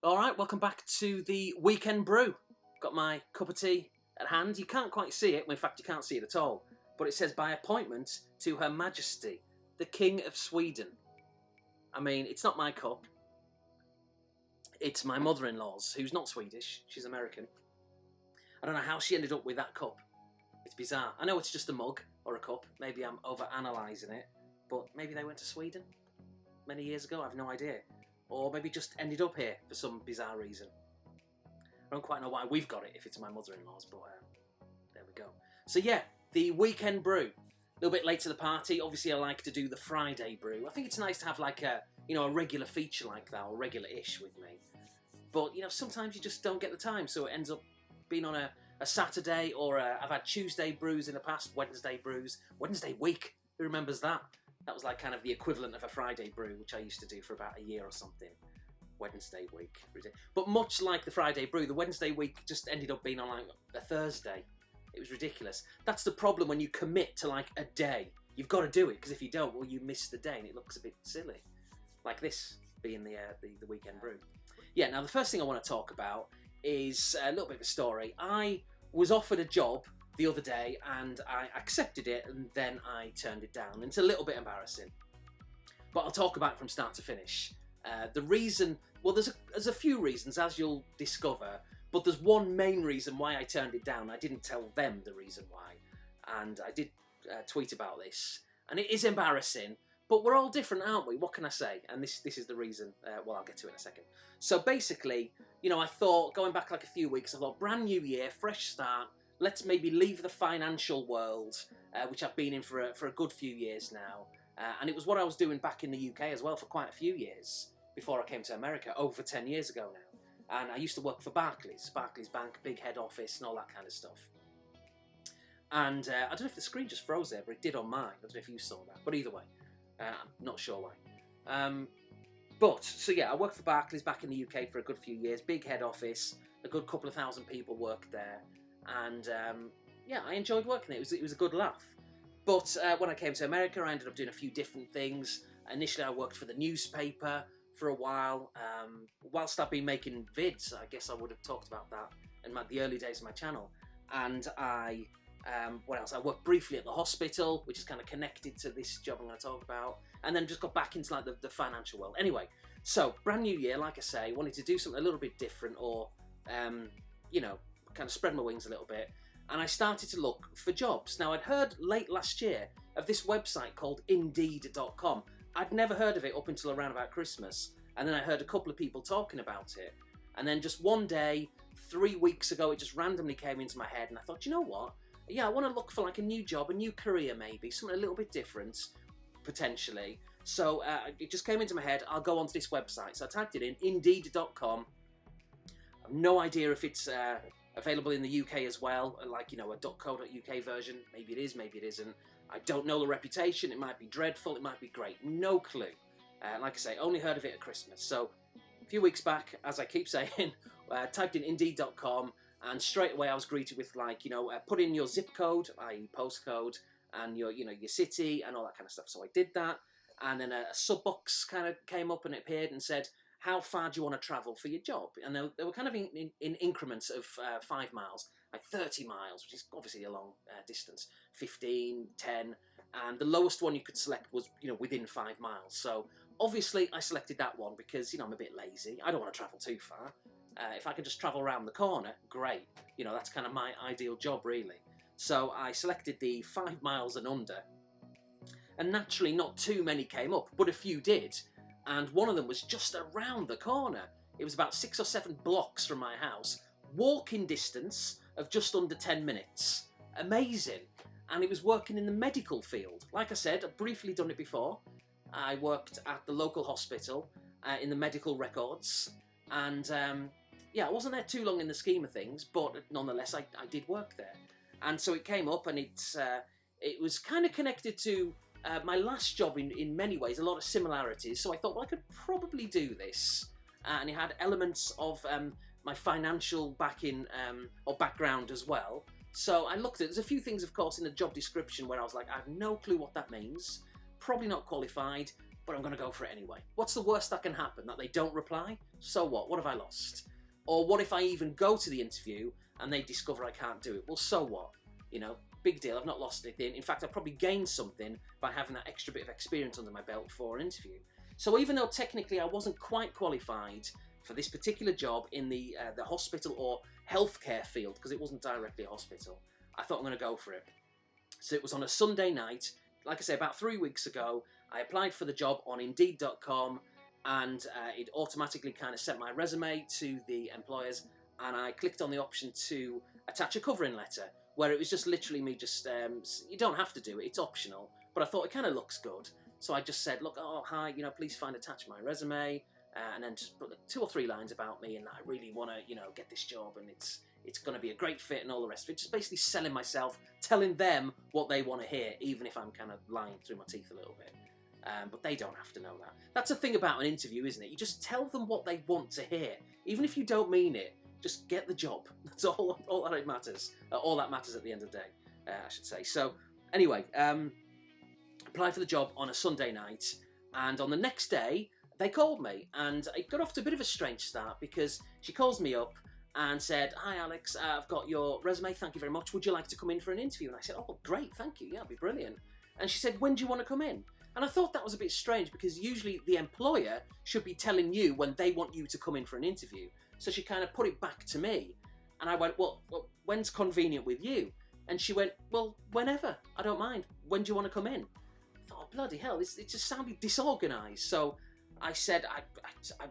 All right, welcome back to the Weekend Brew. Got my cup of tea at hand. You can't quite see it. Well, in fact, you can't see it at all. But it says, by appointment to Her Majesty, the King of Sweden. I mean, it's not my cup. It's my mother-in-law's, who's not Swedish. She's American. I don't know how she ended up with that cup. It's bizarre. I know it's just a mug or a cup. Maybe I'm over-analysing it. But maybe they went to Sweden many years ago. I have no idea. Or maybe just ended up here for some bizarre reason. I don't quite know why we've got it if it's my mother-in-law's, but there we go. So yeah, the Weekend Brew. A little bit late to the party. Obviously, I like to do the Friday brew. I think it's nice to have like a regular feature like that, or regular-ish with me. But sometimes you just don't get the time, so it ends up being on a Saturday, or I've had Tuesday brews in the past, Wednesday brews, Wednesday week. Who remembers that? That was like kind of the equivalent of a Friday brew, which I used to do for about a year or something. Wednesday week. But much like the Friday brew, the Wednesday week just ended up being on like a Thursday. It was ridiculous. That's the problem when you commit to like a day. You've got to do it, because if you don't, well, you miss the day and it looks a bit silly. Like this being the Weekend Brew. Yeah, now the first thing I want to talk about is a little bit of a story. I was offered a job the other day and I accepted it, and then I turned it down. It's a little bit embarrassing, but I'll talk about it from start to finish. The reason, well, there's a few reasons, as you'll discover, but there's one main reason why I turned it down. I didn't tell them the reason why, and I did tweet about this, and it is embarrassing, but we're all different, aren't we? What can I say? And this is the reason. Well, I'll get to it in a second. So basically, I thought, going back like a few weeks, I thought, brand new year, fresh start. Let's maybe leave the financial world, which I've been in for a good few years now. And it was what I was doing back in the UK as well for quite a few years before I came to America, over 10 years ago now. And I used to work for Barclays Bank, big head office and all that kind of stuff. And I don't know if the screen just froze there, but it did on mine. I don't know if you saw that. But either way, I'm not sure why. So yeah, I worked for Barclays back in the UK for a good few years. Big head office, a good couple of thousand people worked there. And yeah, I enjoyed working there. It was a good laugh. But when I came to America, I ended up doing a few different things. Initially, I worked for the newspaper for a while. Whilst I've been making vids, I guess I would have talked about that in the early days of my channel. And what else? I worked briefly at the hospital, which is kind of connected to this job I'm going to talk about. And then just got back into like the financial world. Anyway, so brand new year, like I say, wanted to do something a little bit different, or kind of spread my wings a little bit, and I started to look for jobs. Now, I'd heard late last year of this website called Indeed.com. I'd never heard of it up until around about Christmas, and then I heard a couple of people talking about it, and then just one day, 3 weeks ago, it just randomly came into my head, and I thought, you know what? Yeah, I want to look for like a new job, a new career maybe, something a little bit different, potentially. So it just came into my head, I'll go onto this website. So I typed it in, Indeed.com. I have no idea if it's available in the UK as well, like, a .co.uk version. Maybe it is, maybe it isn't. I don't know the reputation. It might be dreadful, it might be great. No clue. Like I say, only heard of it at Christmas. So a few weeks back, as I keep saying, typed in Indeed.com, and straight away I was greeted with like, put in your zip code, i.e. postcode, and your city and all that kind of stuff. So I did that, and then a sub box kind of came up and it appeared and said, how far do you want to travel for your job? And they were kind of in increments of 5 miles, like 30 miles, which is obviously a long distance, 15, 10, and the lowest one you could select was, within 5 miles. So obviously I selected that one because, I'm a bit lazy. I don't want to travel too far. If I could just travel around the corner, great. That's kind of my ideal job, really. So I selected the 5 miles and under. And naturally not too many came up, but a few did. And one of them was just around the corner. It was about 6 or 7 blocks from my house. Walking distance of just under 10 minutes. Amazing. And it was working in the medical field. Like I said, I've briefly done it before. I worked at the local hospital in the medical records. And yeah, I wasn't there too long in the scheme of things, but nonetheless, I did work there. And so it came up, and it was kind of connected to my last job in many ways, a lot of similarities. So I thought, well, I could probably do this. And it had elements of my financial backing or background as well. So I looked at it. There's a few things, of course, in the job description where I was like, I have no clue what that means. Probably not qualified, but I'm going to go for it anyway. What's the worst that can happen? That they don't reply? So what? What have I lost? Or what if I even go to the interview and they discover I can't do it? Well, so what? You know, big deal. I've not lost anything. In fact, I've probably gained something by having that extra bit of experience under my belt for an interview. So even though technically I wasn't quite qualified for this particular job in the hospital or healthcare field, because it wasn't directly a hospital, I thought I'm going to go for it. So it was on a Sunday night. Like I say, about 3 weeks ago, I applied for the job on Indeed.com, and it automatically kind of sent my resume to the employers, and I clicked on the option to attach a covering letter, where it was just literally me just, you don't have to do it, it's optional, but I thought it kind of looks good. So I just said, look, oh, hi, you know, please find attached my resume, and then just put 2 or 3 lines about me, and that I really want to, you know, get this job, and it's going to be a great fit and all the rest of it. Just basically selling myself, telling them what they want to hear, even if I'm kind of lying through my teeth a little bit. But they don't have to know that. That's the thing about an interview, isn't it? You just tell them what they want to hear. Even if you don't mean it, just get the job. That's all that matters. All that matters at the end of the day, I should say. So anyway, applied for the job on a Sunday night, and on the next day, they called me, and it got off to a bit of a strange start, because she calls me up and said, hi Alex, I've got your resume, thank you very much, would you like to come in for an interview? And I said, oh great, thank you, yeah, it'd be brilliant. And she said, when do you want to come in? And I thought that was a bit strange, because usually the employer should be telling you when they want you to come in for an interview. So she kind of put it back to me, and I went, well when's convenient with you? And she went, well, whenever, I don't mind, when do you want to come in? I thought, oh bloody hell, it just sounded disorganised. So I said,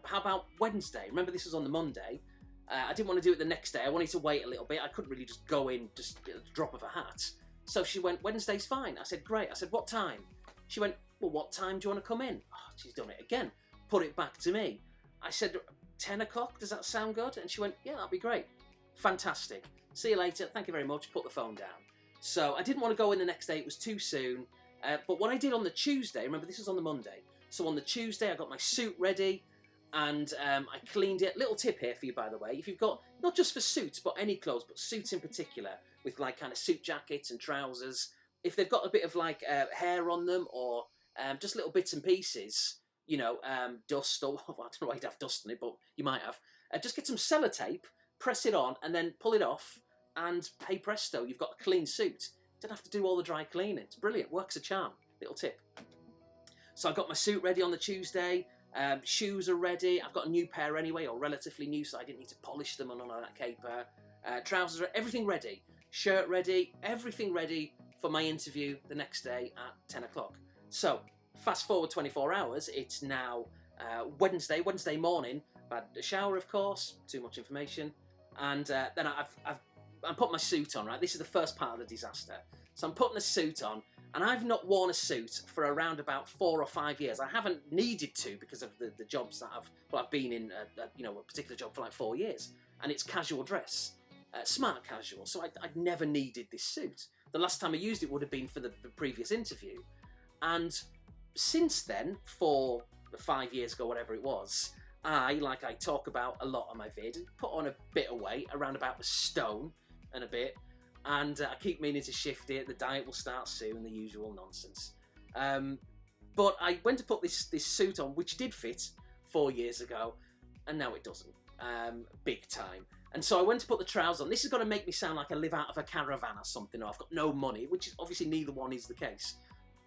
how about Wednesday? Remember, this was on the Monday. I didn't want to do it the next day. I wanted to wait a little bit. I couldn't really just go in, just at the drop of a hat. So she went, Wednesday's fine. I said, great. I said, what time? She went, well, what time do you want to come in? Oh, she's done it again. Put it back to me. I said, 10 o'clock, does that sound good? And she went, yeah, that'd be great. Fantastic. See you later. Thank you very much. Put the phone down. So I didn't want to go in the next day. It was too soon. But what I did on the Tuesday, remember this was on the Monday. So on the Tuesday, I got my suit ready, and I cleaned it. Little tip here for you, by the way. If you've got, not just for suits, but any clothes, but suits in particular, with like kind of suit jackets and trousers, if they've got a bit of like hair on them, or just little bits and pieces, you know, dust, or I don't know why you'd have dust on it, but you might have. Just get some sellotape, press it on, and then pull it off, and hey presto, you've got a clean suit. Don't have to do all the dry cleaning. It's brilliant. Works a charm. Little tip. So I got my suit ready on the Tuesday. Shoes are ready. I've got a new pair anyway, or relatively new, so I didn't need to polish them and all of that caper. Trousers are everything ready. Shirt ready. Everything ready for my interview the next day at 10 o'clock. So fast forward 24 hours. It's now Wednesday morning. I've had a shower, of course. Too much information. And then I'm putting my suit on, right? This is the first part of the disaster. So I'm putting a suit on, and I've not worn a suit for around about 4 or 5 years. I haven't needed to, because of the jobs that I've been in, a particular job for like 4 years. And it's casual dress, smart casual. So I'd never needed this suit. The last time I used it would have been for the previous interview. And since then, 4 or 5 years ago, whatever it was, like I talk about a lot on my vid, put on a bit of weight, around about a stone and a bit, and I keep meaning to shift it. The diet will start soon, the usual nonsense. But I went to put this suit on, which did fit 4 years ago, and now it doesn't, big time. And so I went to put the trousers on. This is going to make me sound like I live out of a caravan or something, or I've got no money, which is obviously neither one is the case.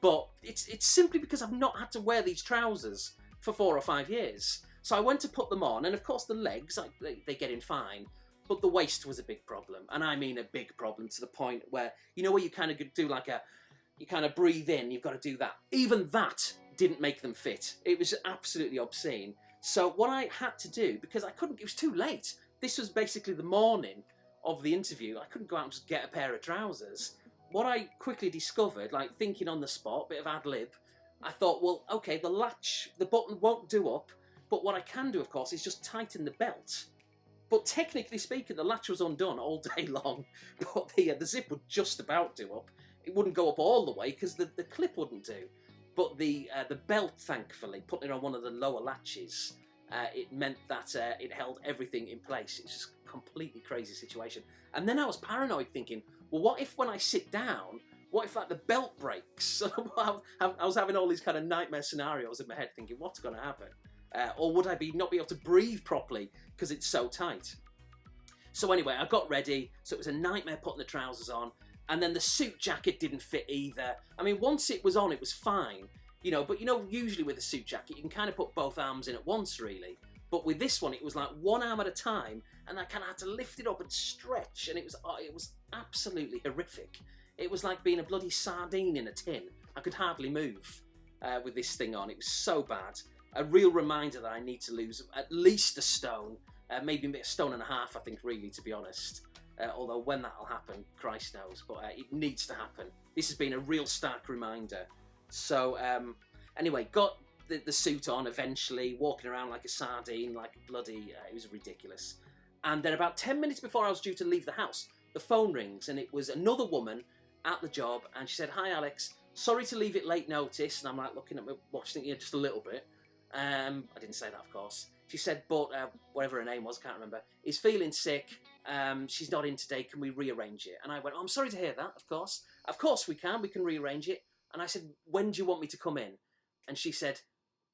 But it's simply because I've not had to wear these trousers for 4 or 5 years. So I went to put them on, and of course the legs, they get in fine, but the waist was a big problem. And I mean a big problem, to the point where, you know, where you kind of do like you kind of breathe in, you've got to do that. Even that didn't make them fit. It was absolutely obscene. So what I had to do, because I couldn't, it was too late. This was basically the morning of the interview. I couldn't go out and just get a pair of trousers. What I quickly discovered, like thinking on the spot, bit of ad lib, I thought, well, okay, the latch, the button won't do up, but what I can do, of course, is just tighten the belt. But technically speaking, the latch was undone all day long, but the zip would just about do up. It wouldn't go up all the way because the clip wouldn't do. But the belt, thankfully, putting it on one of the lower latches, it meant that it held everything in place. It's just a completely crazy situation. And then I was paranoid, thinking, well, what if when I sit down, what if like the belt breaks? I was having all these kind of nightmare scenarios in my head, thinking, what's going to happen? Or would I not be able to breathe properly because it's so tight? So anyway, I got ready. So it was a nightmare putting the trousers on. And then the suit jacket didn't fit either. I mean, once it was on, it was fine. But usually with a suit jacket, you can kind of put both arms in at once, really. But with this one, it was like one arm at a time, and I kind of had to lift it up and stretch, and it was absolutely horrific. It was like being a bloody sardine in a tin. I could hardly move with this thing on. It was so bad. A real reminder that I need to lose at least a stone, maybe a stone and a half, I think, really, to be honest. Although when that'll happen, Christ knows, but it needs to happen. This has been a real stark reminder. So anyway, got the suit on eventually, walking around like a sardine, like bloody, it was ridiculous. And then about 10 minutes before I was due to leave the house, the phone rings, and it was another woman at the job, and she said, "Hi Alex, sorry to leave it late notice." And I'm like looking at my watch, thinking, yeah, just a little bit. I didn't say that, of course. She said, but whatever her name was, I can't remember, is feeling sick. She's not in today, can we rearrange it? And I went, "Oh, I'm sorry to hear that, of course. Of course we can rearrange it." And I said, "When do you want me to come in?" And she said,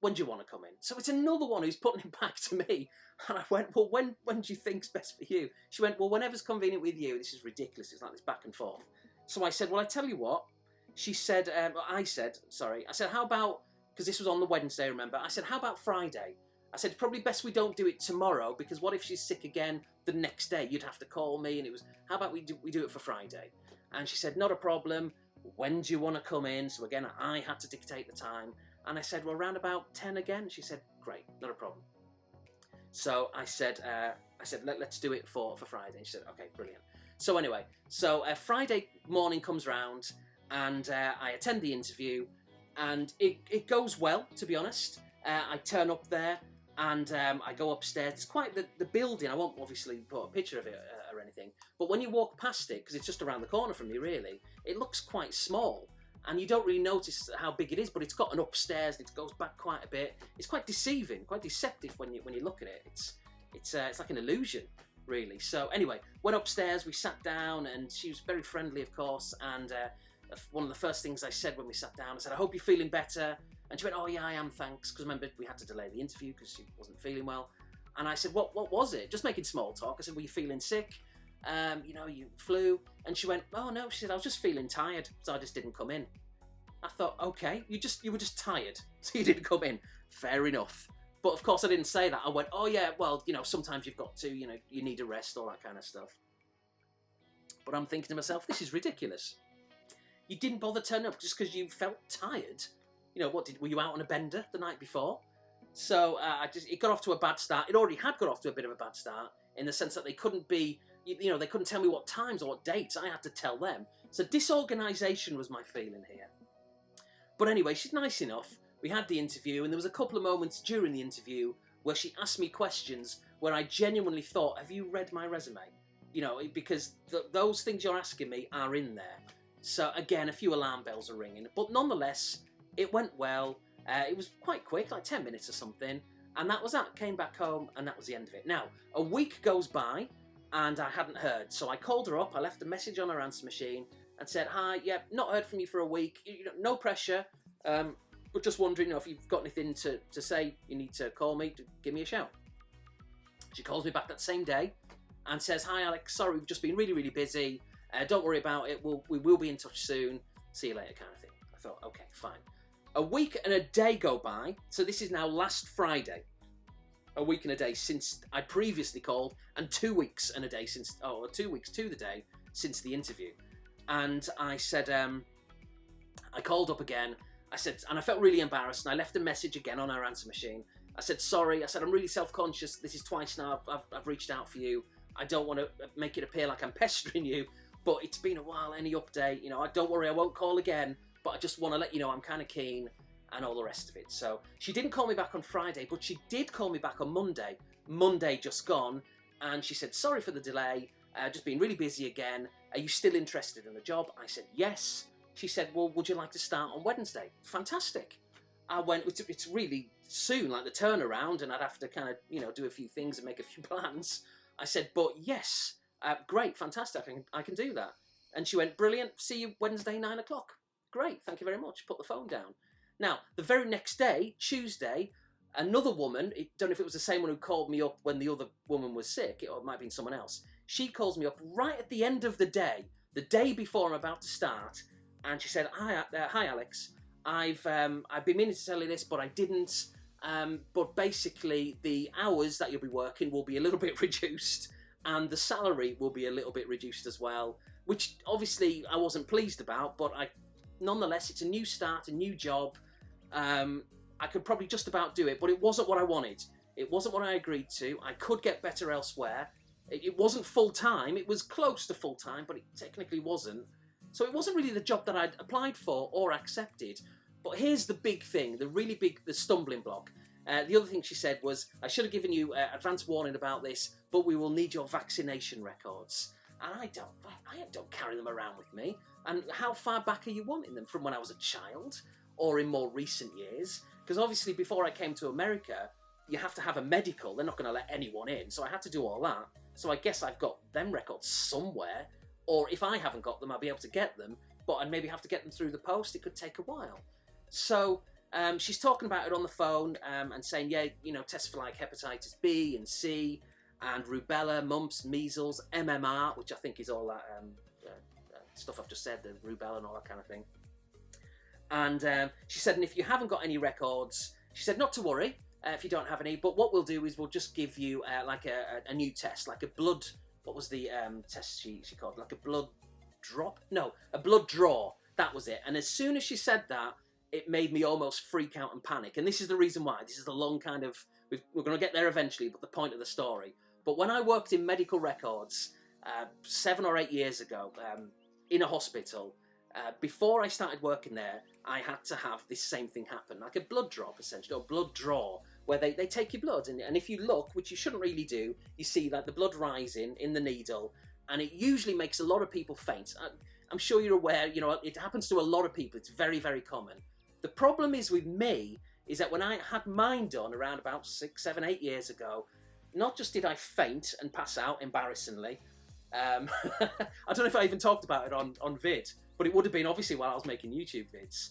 "When do you want to come in?" So it's another one who's putting it back to me. And I went, "Well, when do you think's best for you?" She went, "Well, whenever's convenient with you." This is ridiculous. It's like this back and forth. So I said, "Well, I tell you what." She said, I said, "How about," because this was on the Wednesday, remember? I said, "How about Friday?" I said, "Probably best we don't do it tomorrow, because what if she's sick again the next day? You'd have to call me." And it was, "How about we do it for Friday?" And she said, "Not a problem. When do you want to come in?" So again, I had to dictate the time. And I said, "Well, around about 10 again." She said, "Great, not a problem." So I said, let's do it for Friday. And she said, "Okay, brilliant." So anyway, Friday morning comes round, and I attend the interview, and it goes well, to be honest. I turn up there, and I go upstairs. It's quite the building. I won't obviously put a picture of it or anything, but when you walk past it, because it's just around the corner from me, really, it looks quite small. And you don't really notice how big it is, but it's got an upstairs, and it goes back quite a bit. It's quite deceiving, quite deceptive when you look at it. It's like an illusion, really. So anyway, went upstairs, we sat down, and she was very friendly, of course. And one of the first things I said when we sat down, I said, "I hope you're feeling better." And she went, "Oh yeah, I am, thanks." Because remember, we had to delay the interview because she wasn't feeling well. And I said, "What was it?" Just making small talk. I said, "Were you feeling sick? You flu?" And she went, "Oh no," she said, "I was just feeling tired, so I just didn't come in." I thought, okay, you were just tired, so you didn't come in. Fair enough. But of course I didn't say that. I went, "Oh yeah, well, sometimes you've got to, you need a rest," all that kind of stuff. But I'm thinking to myself, this is ridiculous. You didn't bother turning up just because you felt tired. Were you out on a bender the night before? So it got off to a bad start. It already had got off to a bit of a bad start, in the sense that they couldn't they couldn't tell me what times or what dates. I had to tell them. So disorganisation was my feeling here. But anyway, she's nice enough. We had the interview, and there was a couple of moments during the interview where she asked me questions where I genuinely thought, "Have you read my resume?" Because those things you're asking me are in there. So again, a few alarm bells are ringing. But nonetheless, it went well. It was quite quick, like 10 minutes or something. And that was that. Came back home, and that was the end of it. Now, a week goes by, and I hadn't heard. So I called her up. I left a message on her answer machine and said, "Hi, yeah, not heard from you for a week. No pressure. But just wondering if you've got anything to say, you need to call me, to give me a shout." She calls me back that same day and says, "Hi Alex, sorry, we've just been really, really busy. Don't worry about it. We will be in touch soon. See you later," kind of thing. I thought, okay, fine. A week and a day go by. So this is now last Friday. A week and a day since I previously called, and 2 weeks and a day since, 2 weeks to the day since the interview. And I said, I called up again. I said, and I felt really embarrassed, and I left a message again on her answer machine. I said, "Sorry," I said, "I'm really self-conscious. This is twice now I've reached out for you. I don't want to make it appear like I'm pestering you, but it's been a while. Any update? Don't worry, I won't call again, but I just want to let you know I'm kind of keen," and all the rest of it. So she didn't call me back on Friday, but she did call me back on Monday. Monday just gone, and she said, "Sorry for the delay. Just been really busy again. Are you still interested in the job?" I said, "Yes." She said, "Well, would you like to start on Wednesday?" Fantastic. I went, it's really soon, like the turnaround, and I'd have to kind of, do a few things and make a few plans. I said, "But yes, great, fantastic, I can do that." And she went, "Brilliant, see you Wednesday, 9 o'clock. Great, thank you very much." Put the phone down. Now, the very next day, Tuesday, Another woman, I don't know if it was the same one who called me up when the other woman was sick, or it might have been someone else. She calls me up right at the end of the day before I'm about to start, and she said, "Hi, Alex. I've been meaning to tell you this, but I didn't. But basically, the hours that you'll be working will be a little bit reduced, and the salary will be a little bit reduced as well." Which obviously I wasn't pleased about, but nonetheless, it's a new start, a new job. I could probably just about do it, but it wasn't what I wanted. It wasn't what I agreed to. I could get better elsewhere. It wasn't full-time. It was close to full-time, but it technically wasn't. So it wasn't really the job that I'd applied for or accepted. But here's the big thing, the stumbling block. The other thing she said was, I should have given you advance warning about this, but we will need your vaccination records. And I don't carry them around with me. And how far back are you wanting them? From when I was a child? Or in more recent years? Because obviously before I came to America, you have to have a medical. They're not going to let anyone in. So I had to do all that. So I guess I've got them records somewhere. Or if I haven't got them, I'll be able to get them. But I'd maybe have to get them through the post. It could take a while. So she's talking about it on the phone and saying, yeah, tests for like hepatitis B and C and rubella, mumps, measles, MMR, which I think is all that stuff I've just said, the rubella and all that kind of thing. And she said, and if you haven't got any records, she said not to worry if you don't have any, but what we'll do is we'll just give you like a new test, like a blood, what was the test she called? Like a blood drop? No, a blood draw. That was it. And as soon as she said that, it made me almost freak out and panic. And this is the reason why. This is the long kind of, we're going to get there eventually, but the point of the story. But when I worked in medical records 7 or 8 years ago in a hospital, before I started working there, I had to have this same thing happen, like a blood drop essentially, or blood draw, where they take your blood, and if you look, which you shouldn't really do, you see like the blood rising in the needle, and it usually makes a lot of people faint. I'm sure you're aware, it happens to a lot of people, it's very, very common. The problem is with me, is that when I had mine done around about 6, 7, 8 years ago, not just did I faint and pass out embarrassingly, I don't know if I even talked about it on vid, but it would have been obviously while I was making YouTube vids.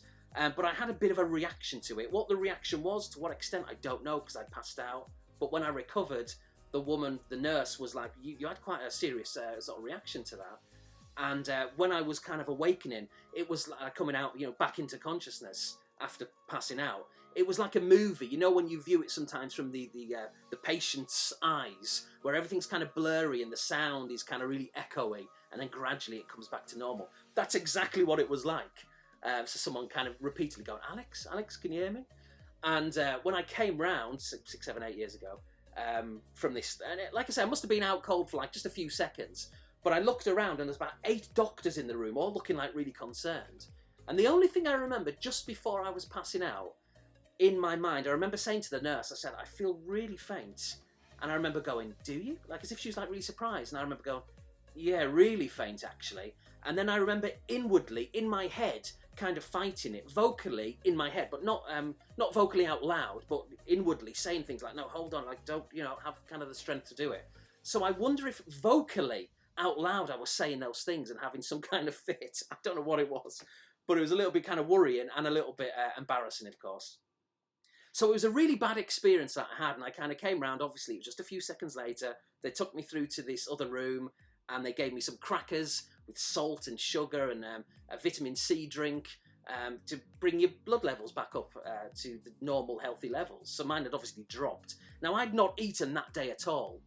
But I had a bit of a reaction to it. What the reaction was, to what extent, I don't know, because I passed out. But when I recovered, the nurse was like, you had quite a serious sort of reaction to that. And when I was kind of awakening, it was like coming out, back into consciousness after passing out. It was like a movie, when you view it sometimes from the patient's eyes, where everything's kind of blurry and the sound is kind of really echoey, and then gradually it comes back to normal. That's exactly what it was like. So someone kind of repeatedly going, Alex, can you hear me? And when I came round 6, 7, 8 years ago from this, and like I said, I must have been out cold for like just a few seconds, but I looked around and there's about 8 doctors in the room, all looking like really concerned. And the only thing I remember just before I was passing out, in my mind, I remember saying to the nurse, I said, I feel really faint. And I remember going, do you? Like as if she was like really surprised. And I remember going, yeah, really faint actually. And then I remember inwardly, in my head, kind of fighting it, vocally in my head, but not vocally out loud, but inwardly saying things like, no, hold on, like don't, have kind of the strength to do it. So I wonder if vocally, out loud, I was saying those things and having some kind of fit. I don't know what it was, but it was a little bit kind of worrying and a little bit embarrassing, of course. So it was a really bad experience that I had, and I kind of came round, obviously, it was just a few seconds later, they took me through to this other room, and they gave me some crackers with salt and sugar and a vitamin C drink to bring your blood levels back up to the normal, healthy levels. So mine had obviously dropped. Now, I'd not eaten that day at all.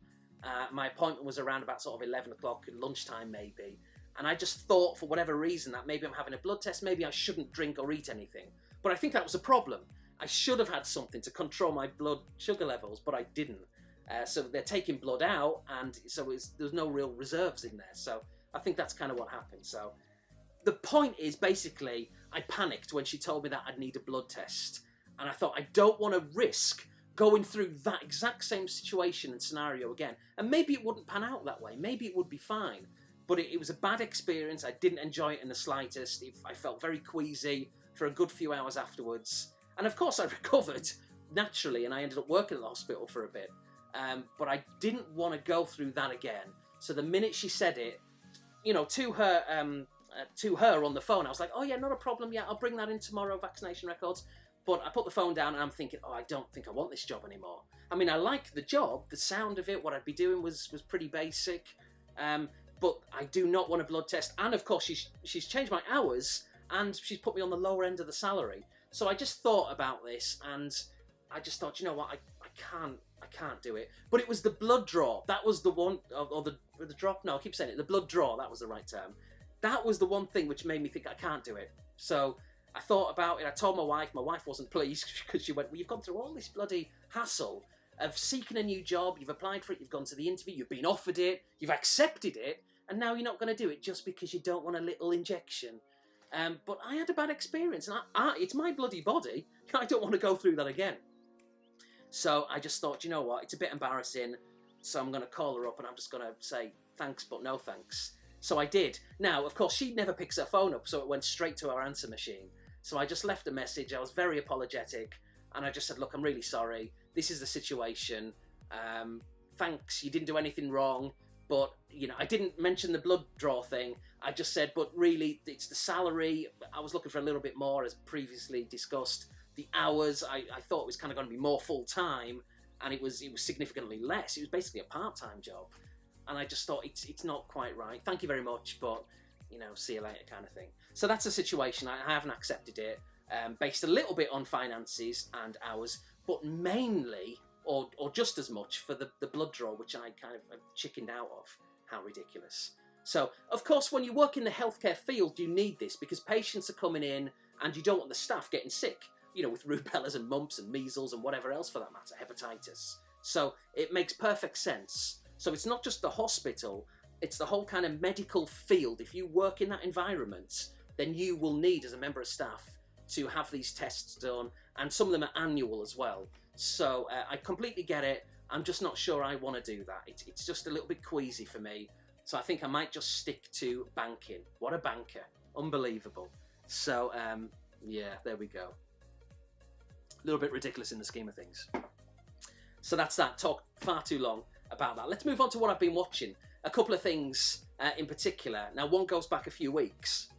My appointment was around about sort of 11 o'clock, lunchtime maybe, and I just thought, for whatever reason, that maybe I'm having a blood test, maybe I shouldn't drink or eat anything. But I think that was a problem. I should have had something to control my blood sugar levels, but I didn't. So they're taking blood out, and so there's no real reserves in there. So I think that's kind of what happened. So the point is, basically, I panicked when she told me that I'd need a blood test. And I thought, I don't want to risk going through that exact same situation and scenario again. And maybe it wouldn't pan out that way. Maybe it would be fine. But it was a bad experience. I didn't enjoy it in the slightest. I felt very queasy for a good few hours afterwards. And of course I recovered naturally, and I ended up working at the hospital for a bit. But I didn't want to go through that again. So the minute she said it, to her on the phone, I was like, oh yeah, not a problem. Yeah, I'll bring that in tomorrow, vaccination records. But I put the phone down and I'm thinking, I don't think I want this job anymore. I mean, I like the job, the sound of it, what I'd be doing was pretty basic, but I do not want a blood test. And of course, she's changed my hours and she's put me on the lower end of the salary. So I just thought about this and I just thought, you know what, I can't do it. But it was the blood draw. That was the one, or the drop. No, I keep saying it. The blood draw. That was the right term. That was the one thing which made me think I can't do it. So I thought about it. I told my wife. My wife wasn't pleased because she went, well, you've gone through all this bloody hassle of seeking a new job. You've applied for it. You've gone to the interview. You've been offered it. You've accepted it. And now you're not going to do it just because you don't want a little injection. But I had a bad experience. And it's my bloody body. I don't want to go through that again. So I just thought, you know what? It's a bit embarrassing. So I'm going to call her up and I'm just going to say thanks, but no thanks. So I did. Now, of course, she never picks her phone up. So it went straight to her answer machine. So I just left a message. I was very apologetic. And I just said, look, I'm really sorry. This is the situation. Thanks. You didn't do anything wrong. But, you know, I didn't mention the blood draw thing. I just said, but really, it's the salary. I was looking for a little bit more, as previously discussed. The hours, I thought it was kind of going to be more full-time. And it was significantly less. It was basically a part-time job. And I just thought, it's not quite right. Thank you very much, but, you know, see you later kind of thing. So that's the situation. I haven't accepted it. Based a little bit on finances and hours, but mainly, or just as much, for the blood draw, which I kind of chickened out of. How ridiculous. So, of course, when you work in the healthcare field, you need this because patients are coming in and you don't want the staff getting sick, you know, with rubellas and mumps and measles and whatever else for that matter, hepatitis. So it makes perfect sense. So it's not just the hospital, it's the whole kind of medical field. If you work in that environment, then you will need, as a member of staff, to have these tests done, and some of them are annual as well. So I completely get it. I'm just not sure I want to do that. It's just a little bit queasy for me. So I think I might just stick to banking. What a banker. Unbelievable. So, yeah, there we go. A little bit ridiculous in the scheme of things. So that's that. Talk far too long about that. Let's move on to what I've been watching. A couple of things in particular. Now, one goes back a few weeks.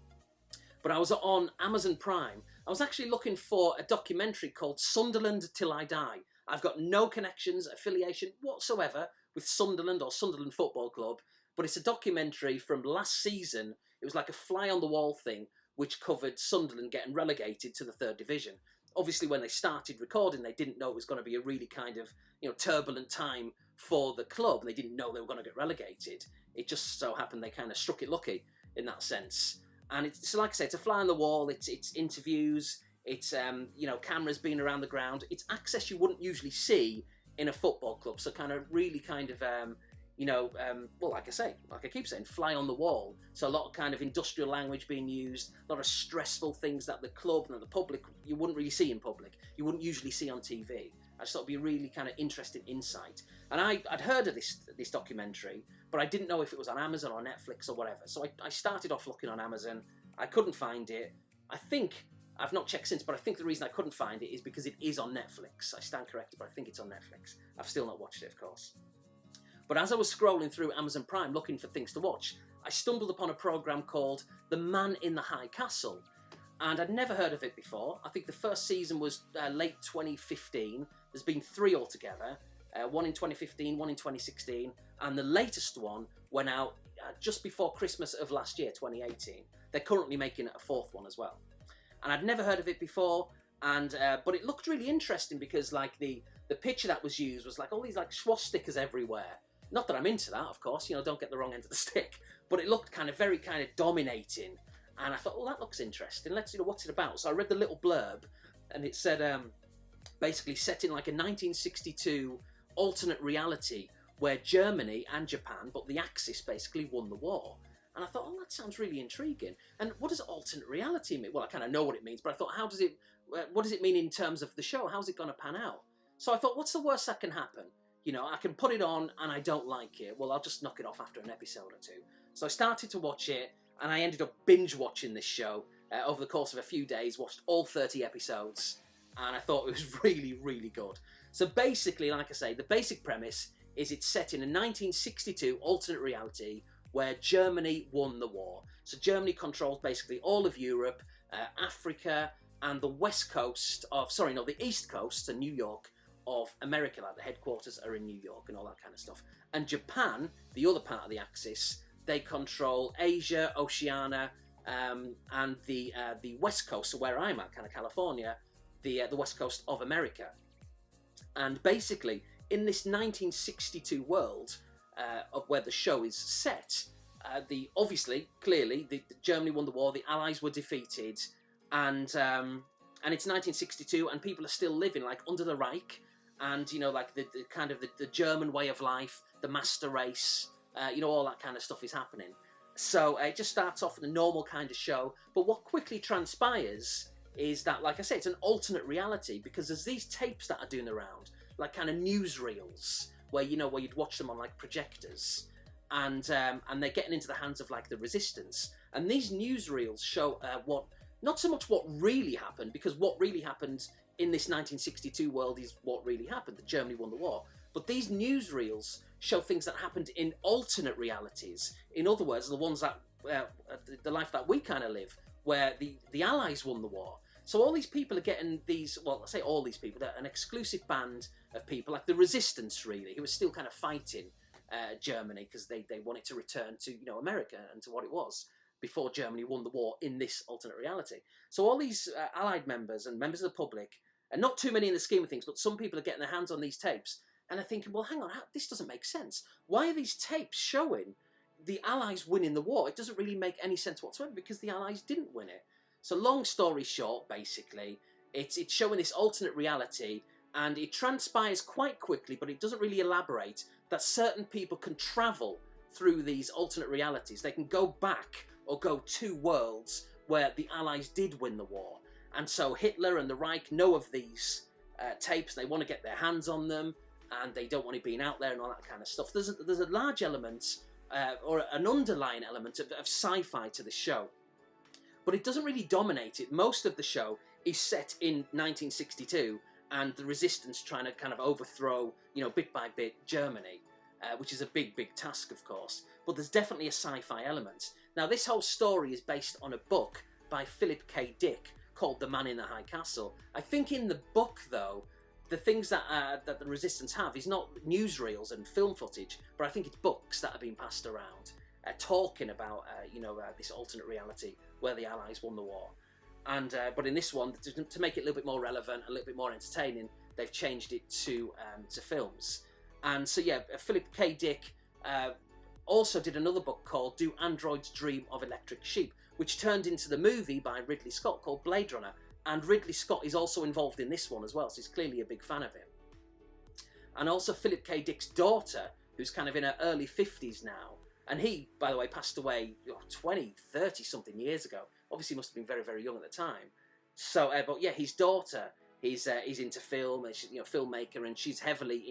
But I was on Amazon Prime. I was actually looking for a documentary called Sunderland Till I Die. I've got no connections, affiliation whatsoever with Sunderland or Sunderland Football Club, but it's a documentary from last season. It was like a fly-on-the-wall thing, which covered Sunderland getting relegated to the 3rd Division. Obviously, when they started recording, they didn't know it was going to be a really kind of, you know, turbulent time for the club. They didn't know they were going to get relegated. It just so happened they kind of struck it lucky in that sense. And it's, like I say, it's a fly on the wall. It's interviews. It's you know, cameras being around the ground. It's access you wouldn't usually see in a football club. So kind of really kind of you know, well, like I say, like I keep saying, fly on the wall. So a lot of kind of industrial language being used. A lot of stressful things that the club and the public you wouldn't really see in public. You wouldn't usually see on TV. I just thought it'd be a really kind of interesting insight. And I'd heard of this documentary, but I didn't know if it was on Amazon or Netflix or whatever. So I started off looking on Amazon. I couldn't find it. I think, I've not checked since, but I think the reason I couldn't find it is because it is on Netflix. I stand corrected, but I think it's on Netflix. I've still not watched it, of course. But as I was scrolling through Amazon Prime looking for things to watch, I stumbled upon a programme called The Man in the High Castle. And I'd never heard of it before. I think the first season was late 2015. There's been 3 altogether. One in 2015, one in 2016, and the latest one went out just before Christmas of last year, 2018. They're currently making a 4th one as well. And I'd never heard of it before, and but it looked really interesting because like the picture that was used was like all these like swastikas everywhere. Not that I'm into that, of course, you know, don't get the wrong end of the stick, but it looked kind of very kind of dominating. And I thought, well, that looks interesting. Let's see, what's it about? So I read the little blurb, and it said basically set in like a 1962 alternate reality where Germany and Japan, but the Axis basically won the war. And I thought, oh, that sounds really intriguing. And what does alternate reality mean? Well, I kind of know what it means, but I thought, what does it mean in terms of the show? How's it going to pan out? So I thought, what's the worst that can happen? You know, I can put it on and I don't like it. Well, I'll just knock it off after an episode or 2. So I started to watch it, and I ended up binge watching this show over the course of a few days, watched all 30 episodes, and I thought it was really, really good. So basically, like I say, the basic premise is it's set in a 1962 alternate reality where Germany won the war. So Germany controls basically all of Europe, Africa, and the the East Coast, and New York of America, like the headquarters are in New York and all that kind of stuff. And Japan, the other part of the Axis, they control Asia, Oceania, and the West Coast, so where I'm at, kind of California, the West Coast of America. And basically, in this 1962 world of where the show is set, clearly, Germany won the war, the Allies were defeated, and it's 1962, and people are still living like under the Reich, and like the kind of the German way of life, the master race, all that kind of stuff is happening. So it just starts off in a normal kind of show, but what quickly transpires is that, like I say, it's an alternate reality, because there's these tapes that are doing around, like kind of newsreels, where you'd watch them on like projectors, and they're getting into the hands of like the resistance, and these newsreels show not so much what really happened, because what really happened in this 1962 world is what really happened, that Germany won the war, but these newsreels show things that happened in alternate realities. In other words, the ones that the life that we kind of live, where the Allies won the war. So all these people are getting these, well, I say all these people, they're an exclusive band of people, like the resistance, really, who are still kind of fighting Germany, because they wanted to return to America and to what it was before Germany won the war in this alternate reality. So all these Allied members and members of the public, and not too many in the scheme of things, but some people are getting their hands on these tapes, and are thinking, well, hang on, this doesn't make sense. Why are these tapes showing the Allies winning the war? It doesn't really make any sense whatsoever, because the Allies didn't win it. So long story short, basically, it's showing this alternate reality, and it transpires quite quickly, but it doesn't really elaborate, that certain people can travel through these alternate realities. They can go back or go to worlds where the Allies did win the war. And so Hitler and the Reich know of these tapes, they want to get their hands on them, and they don't want it being out there and all that kind of stuff. There's a large element, or an underlying element of sci-fi to the show. But it doesn't really dominate it. Most of the show is set in 1962, and the resistance trying to kind of overthrow, bit by bit, Germany, which is a big, big task, of course. But there's definitely a sci-fi element. Now, this whole story is based on a book by Philip K. Dick called The Man in the High Castle. I think in the book, though, the things that the resistance have is not newsreels and film footage, but I think it's books that are being passed around, talking about, this alternate reality where the Allies won the war. And but in this one, to make it a little bit more relevant, a little bit more entertaining, they've changed it to films. And so yeah, Philip K. Dick also did another book called Do Androids Dream of Electric Sheep, which turned into the movie by Ridley Scott called Blade Runner. And Ridley Scott is also involved in this one as well, so he's clearly a big fan of him. And also Philip K. Dick's daughter, who's kind of in her early 50s now. And he, by the way, passed away 20, 30 something years ago. Obviously must have been very, very young at the time. So, but yeah, his daughter, he's into film, and she's filmmaker, and she's heavily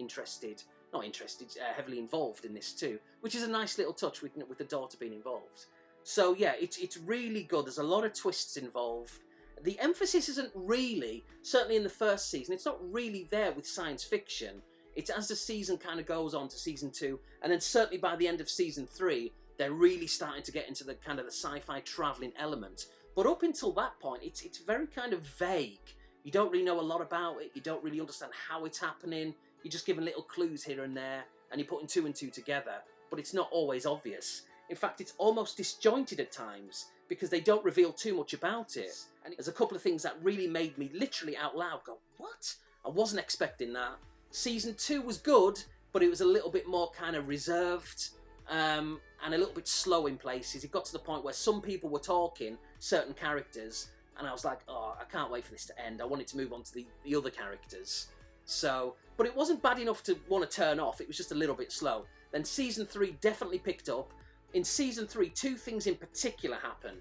heavily involved in this too, which is a nice little touch with the daughter being involved. So yeah, it's really good. There's a lot of twists involved. The emphasis isn't really, certainly in the first season, it's not really there with science fiction. It's as the season kind of goes on to season 2, and then certainly by the end of season 3, they're really starting to get into the kind of the sci-fi travelling element. But up until that point, it's very kind of vague. You don't really know a lot about it. You don't really understand how it's happening. You're just given little clues here and there, and you're putting 2 and 2 together. But it's not always obvious. In fact, it's almost disjointed at times, because they don't reveal too much about it. And there's a couple of things that really made me literally out loud go, what? I wasn't expecting that. Season 2 was good, but it was a little bit more kind of reserved, and a little bit slow in places. It got to the point where some people were talking, certain characters, and I was like, oh, I can't wait for this to end. I wanted to move on to the other characters. So, but it wasn't bad enough to want to turn off. It was just a little bit slow. Then season 3 definitely picked up. In season 3, 2 things in particular happen.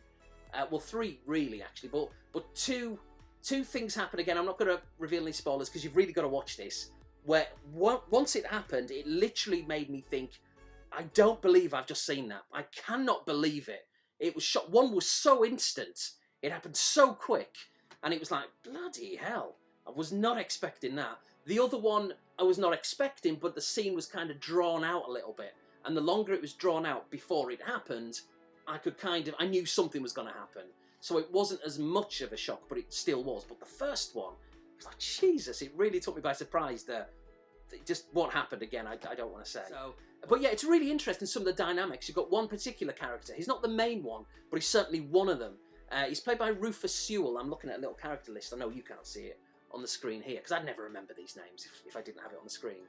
Well, 3 really, actually, but two things happen. Again, I'm not going to reveal any spoilers, because you've really got to watch this. Where once it happened, it literally made me think, I don't believe I've just seen that. I cannot believe it. It was shot. One was so instant. It happened so quick. And it was like, bloody hell. I was not expecting that. The other one I was not expecting, but the scene was kind of drawn out a little bit. And the longer it was drawn out before it happened, I knew something was going to happen. So it wasn't as much of a shock, but it still was. But the first one, it was like, Jesus, it really took me by surprise. Just what happened again, I don't want to say. But yeah, it's really interesting, some of the dynamics. You've got one particular character. He's not the main one, but he's certainly one of them. He's played by Rufus Sewell. I'm looking at a little character list. I know you can't see it on the screen here, because I'd never remember these names if I didn't have it on the screen.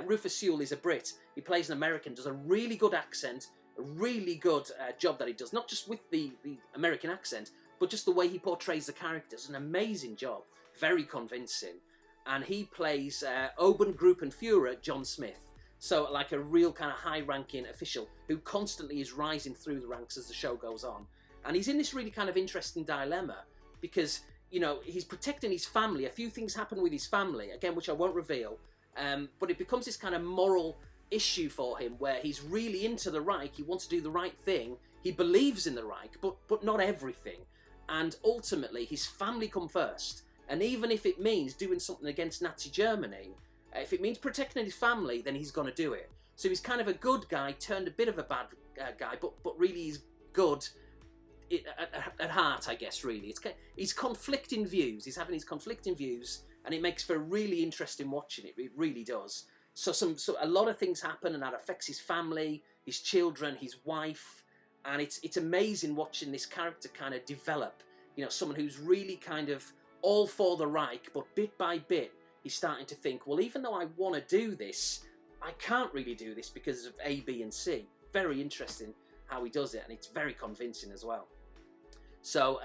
Rufus Sewell is a Brit. He plays an American, does a really good accent, a really good job that he does, not just with the American accent, but just the way he portrays the characters. An amazing job, very convincing. And he plays Obergruppenführer John Smith. So like a real kind of high-ranking official who constantly is rising through the ranks as the show goes on. And he's in this really kind of interesting dilemma because, you know, he's protecting his family. A few things happen with his family, again, which I won't reveal. But it becomes this kind of moral issue for him where he's really into the Reich. He wants to do the right thing. He believes in the Reich, but not everything. And ultimately, his family come first. And even if it means doing something against Nazi Germany, if it means protecting his family, then he's going to do it. So he's kind of a good guy turned a bit of a bad guy, but really he's good at heart, I guess, really. He's conflicting views. He's having his conflicting views, and it makes for really interesting watching it. It really does. So a lot of things happen, and that affects his family, his children, his wife, and it's amazing watching this character kind of develop. You know, someone who's really kind of all for the Reich, but bit by bit, he's starting to think, well, even though I want to do this, I can't really do this because of A, B, and C. Very interesting how he does it, and it's very convincing as well. So,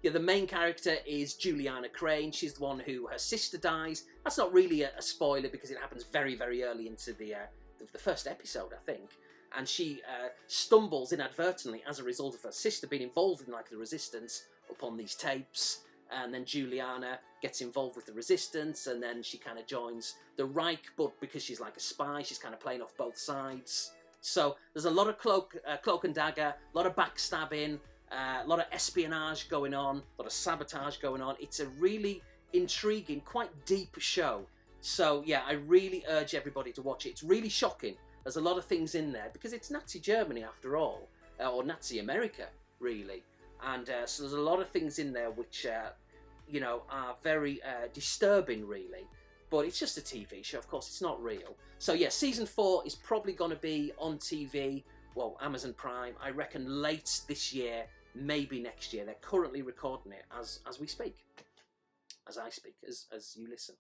yeah, the main character is Julianne Crane. She's the one who her sister dies. That's not really a spoiler because it happens very, very early into the first episode, I think. And she stumbles inadvertently as a result of her sister being involved in like the resistance upon these tapes. And then Juliana gets involved with the resistance, and then she kind of joins the Reich, but because she's like a spy, she's kind of playing off both sides. So there's a lot of cloak and dagger, a lot of backstabbing, a lot of espionage going on, a lot of sabotage going on. It's a really intriguing, quite deep show. So yeah, I really urge everybody to watch it. It's really shocking. There's a lot of things in there because it's Nazi Germany after all, or Nazi America, really. And so there's a lot of things in there which, you know, are very disturbing, really. But it's just a TV show, of course, it's not real. So yeah, season 4 is probably going to be on TV, well, Amazon Prime, I reckon late this year, maybe next year. They're currently recording it as we speak. As I speak, as you listen.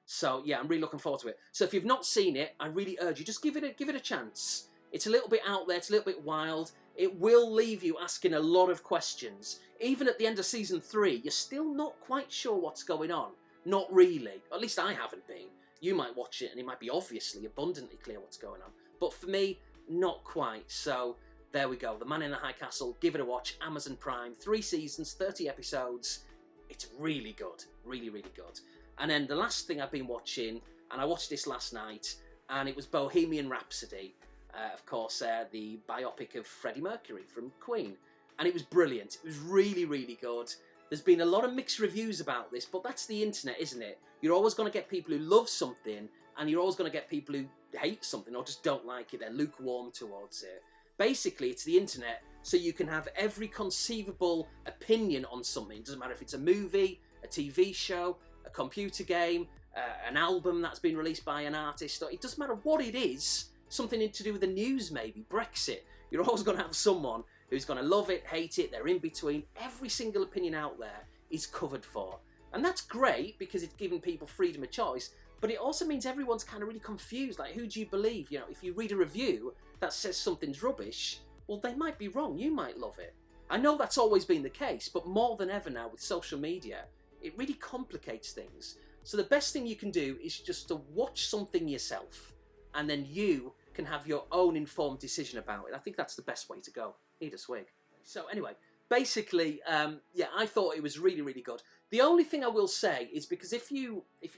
So yeah, I'm really looking forward to it. So if you've not seen it, I really urge you, just give it a chance. It's a little bit out there, it's a little bit wild. It will leave you asking a lot of questions. Even at the end of season 3, you're still not quite sure what's going on. Not really. At least I haven't been. You might watch it and it might be obviously abundantly clear what's going on. But for me, not quite. So there we go. The Man in the High Castle. Give it a watch. Amazon Prime. 3 seasons, 30 episodes. It's really good. Really, really good. And then the last thing I've been watching, and I watched this last night, and it was Bohemian Rhapsody. Of course, the biopic of Freddie Mercury from Queen. And it was brilliant. It was really, really good. There's been a lot of mixed reviews about this, but that's the internet, isn't it? You're always going to get people who love something, and you're always going to get people who hate something or just don't like it. They're lukewarm towards it. Basically, it's the internet, so you can have every conceivable opinion on something. It doesn't matter if it's a movie, a TV show, a computer game, an album that's been released by an artist. It doesn't matter what it is. Something to do with the news, maybe Brexit. You're always going to have someone who's going to love it, hate it, they're in between. Every single opinion out there is covered for. And that's great because it's giving people freedom of choice, but it also means everyone's kind of really confused. Like, who do you believe? You know, if you read a review that says something's rubbish, well, they might be wrong. You might love it. I know that's always been the case, but more than ever now with social media, it really complicates things. So the best thing you can do is just to watch something yourself, and then you can have your own informed decision about it. I think that's the best way to go. Need a swig. So anyway, basically, yeah, I thought it was really, really good. The only thing I will say is because if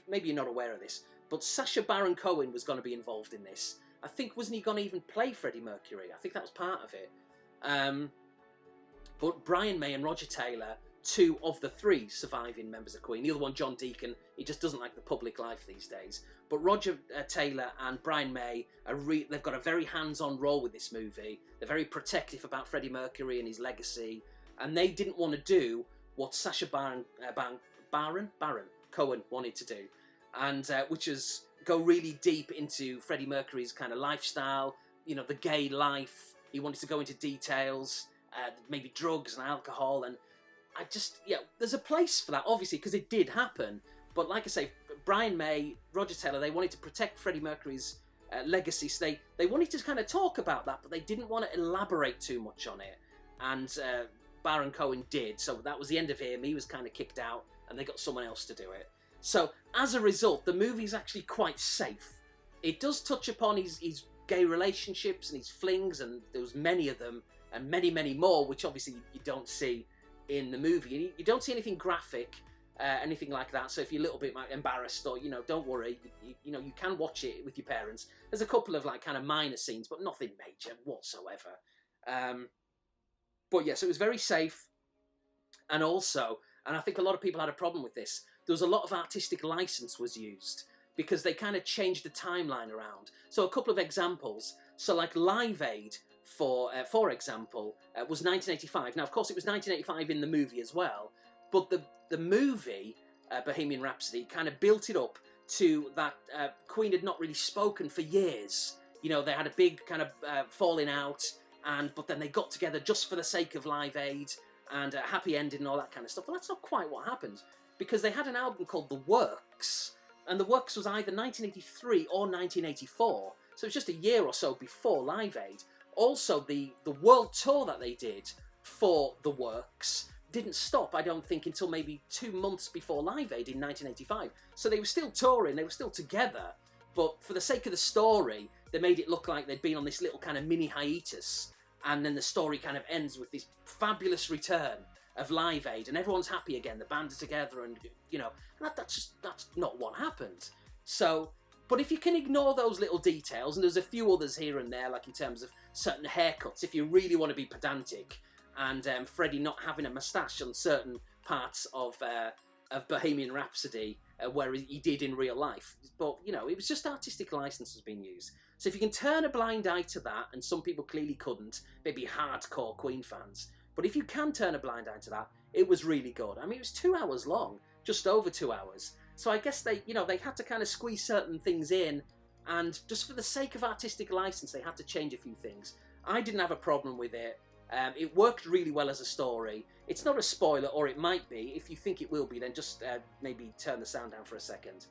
maybe you're not aware of this, but Sacha Baron Cohen was going to be involved in this. I think, wasn't he going to even play Freddie Mercury? I think that was part of it. But Brian May and Roger Taylor, 2 of the 3 surviving members of Queen. The other one, John Deacon, he just doesn't like the public life these days. But Roger Taylor and Brian May, they've got a very hands-on role with this movie. They're very protective about Freddie Mercury and his legacy. and they didn't want to do what Sacha Baron Cohen wanted to do, and which is go really deep into Freddie Mercury's kind of lifestyle, you know, the gay life. He wanted to go into details, maybe drugs and alcohol, and there's a place for that, obviously, because it did happen. But like I say, Brian May, Roger Taylor, they wanted to protect Freddie Mercury's legacy, so they wanted to kind of talk about that, but they didn't want to elaborate too much on it. And Baron Cohen did, so that was the end of him. He was kind of kicked out, and they got someone else to do it. So as a result, the movie's actually quite safe. It does touch upon his gay relationships and his flings, and there was many of them, and many, many more, which obviously you don't see in the movie. You don't see anything graphic, anything like that, so if you're a little bit embarrassed, or, you know, don't worry, you know, you can watch it with your parents. There's a couple of like kind of minor scenes, but nothing major whatsoever. But yes, it was very safe, and also, and I think a lot of people had a problem with this, there was a lot of artistic license was used, because they kind of changed the timeline around. So a couple of examples, so like Live Aid, for example, was 1985. Now, of course, it was 1985 in the movie as well, but the movie, Bohemian Rhapsody, kind of built it up to that Queen had not really spoken for years. You know, they had a big kind of falling out, but then they got together just for the sake of Live Aid, and a happy ending and all that kind of stuff. Well, that's not quite what happened, because they had an album called The Works, and The Works was either 1983 or 1984, so it was just a year or so before Live Aid. Also, the world tour that they did for The Works didn't stop, I don't think, until maybe 2 months before Live Aid in 1985. So they were still touring, they were still together, but for the sake of the story, they made it look like they'd been on this little kind of mini hiatus, and then the story kind of ends with this fabulous return of Live Aid, and everyone's happy again, the band are together, and, you know, that's not what happened. So, but if you can ignore those little details, and there's a few others here and there, like in terms of certain haircuts, if you really want to be pedantic, and Freddie not having a moustache on certain parts of Bohemian Rhapsody, where he did in real life. But, you know, it was just artistic license was being used. So if you can turn a blind eye to that, and some people clearly couldn't, maybe hardcore Queen fans, but if you can turn a blind eye to that, it was really good. I mean, it was 2 hours long, just over 2 hours. So I guess they had to kind of squeeze certain things in, and just for the sake of artistic license, they had to change a few things. I didn't have a problem with it. It worked really well as a story. It's not a spoiler, or it might be. If you think it will be, then just maybe turn the sound down for a second.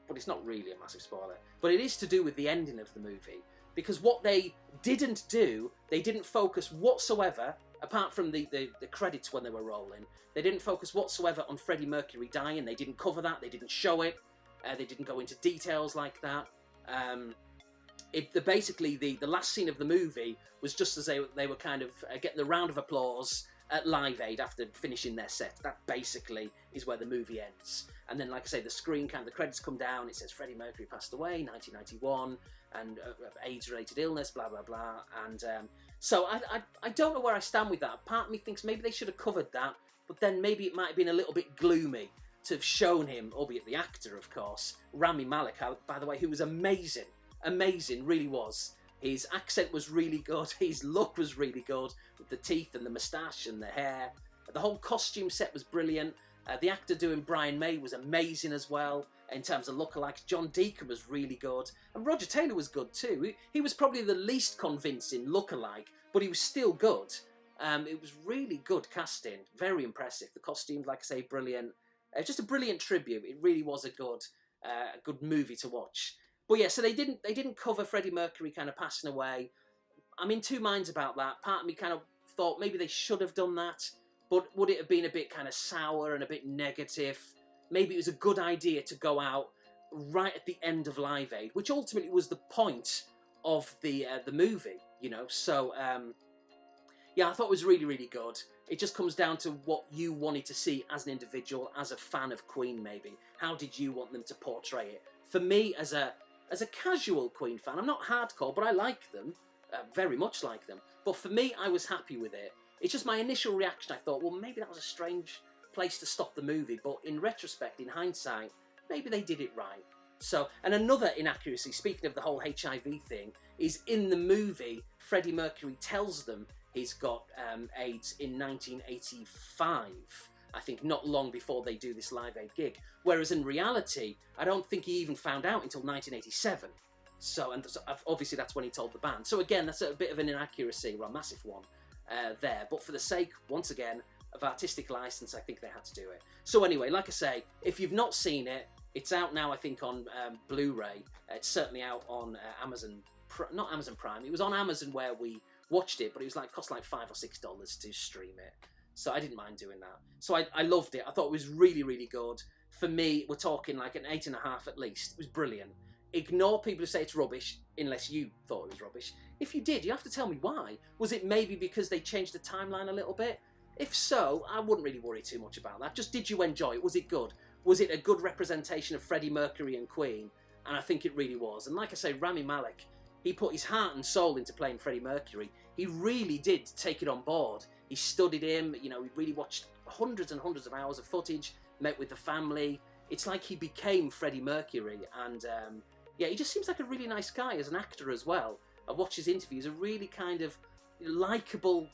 But it's not really a massive spoiler. But it is to do with the ending of the movie. Because what they didn't do, they didn't focus whatsoever, apart from the credits when they were rolling, they didn't focus whatsoever on Freddie Mercury dying. They didn't cover that, they didn't show it, they didn't go into details like that. Basically, the last scene of the movie was just as they were kind of getting the round of applause at Live Aid after finishing their set. That basically is where the movie ends. And then, like I say, the credits come down, it says Freddie Mercury passed away, 1991, and AIDS-related illness, blah, blah, blah. And so I don't know where I stand with that. Part of me thinks maybe they should have covered that, but then maybe it might have been a little bit gloomy to have shown him, albeit the actor, of course, Rami Malek, by the way, who was amazing, really was. His accent was really good, his look was really good, with the teeth and the moustache and the hair. The whole costume set was brilliant. The actor doing Brian May was amazing as well, in terms of lookalikes. John Deacon was really good, and Roger Taylor was good too. He was probably the least convincing lookalike, but he was still good. It was really good casting, very impressive. The costumes, like I say, brilliant. Just a brilliant tribute. It really was a good movie to watch. But yeah, so they didn't cover Freddie Mercury kind of passing away. I'm in two minds about that. Part of me kind of thought maybe they should have done that, but would it have been a bit kind of sour and a bit negative? Maybe it was a good idea to go out right at the end of Live Aid, which ultimately was the point of the movie, you know. So yeah, I thought it was really, really good. It just comes down to what you wanted to see as an individual, as a fan of Queen, maybe. How did you want them to portray it? For me, as a casual Queen fan, I'm not hardcore, but I like them, very much like them. But for me, I was happy with it. It's just my initial reaction. I thought, well, maybe that was a strange place to stop the movie. But in retrospect, in hindsight, maybe they did it right. So, and another inaccuracy, speaking of the whole HIV thing, is in the movie, Freddie Mercury tells them He's got AIDS in 1985, I think, not long before they do this Live Aid gig. Whereas in reality, I don't think he even found out until 1987. So, and obviously that's when he told the band. So again, that's a bit of an inaccuracy, or a massive one there. But for the sake, once again, of artistic license, I think they had to do it. So anyway, like I say, if you've not seen it, it's out now, I think, on Blu-ray. It's certainly out on Amazon, not Amazon Prime. It was on Amazon where we watched it, but it was cost like $5 or $6 to stream it. So I didn't mind doing that. So I loved it. I thought it was really, really good. For me, we're talking like an 8.5 at least. It was brilliant. Ignore people who say it's rubbish, unless you thought it was rubbish. If you did, you have to tell me why. Was it maybe because they changed the timeline a little bit? If so, I wouldn't really worry too much about that. Just, did you enjoy it? Was it good? Was it a good representation of Freddie Mercury and Queen? And I think it really was. And like I say, Rami Malek, he put his heart and soul into playing Freddie Mercury. He really did take it on board. He studied him, he really watched hundreds and hundreds of hours of footage, met with the family. It's like he became Freddie Mercury. And yeah, he just seems like a really nice guy as an actor as well. I've watched his interviews, a really kind of likeable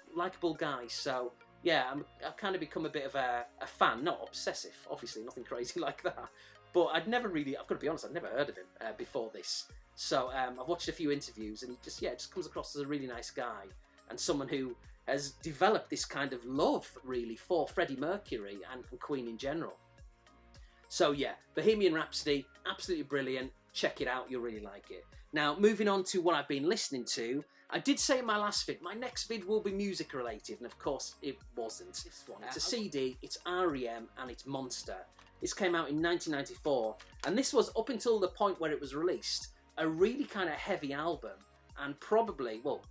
guy. So yeah, I've kind of become a bit of a fan, not obsessive, obviously, nothing crazy like that. But I've got to be honest, I'd never heard of him before this. So I've watched a few interviews, and he just comes across as a really nice guy, and someone who has developed this kind of love, really, for Freddie Mercury and Queen in general. So yeah, Bohemian Rhapsody, absolutely brilliant. Check it out, you'll really like it. Now, moving on to what I've been listening to, I did say in my last vid, my next vid will be music related, and of course it wasn't. This one, it's a CD, it's R.E.M, and it's Monster. This came out in 1994, and this was, up until the point where it was released, a really kind of heavy album, and probably, well,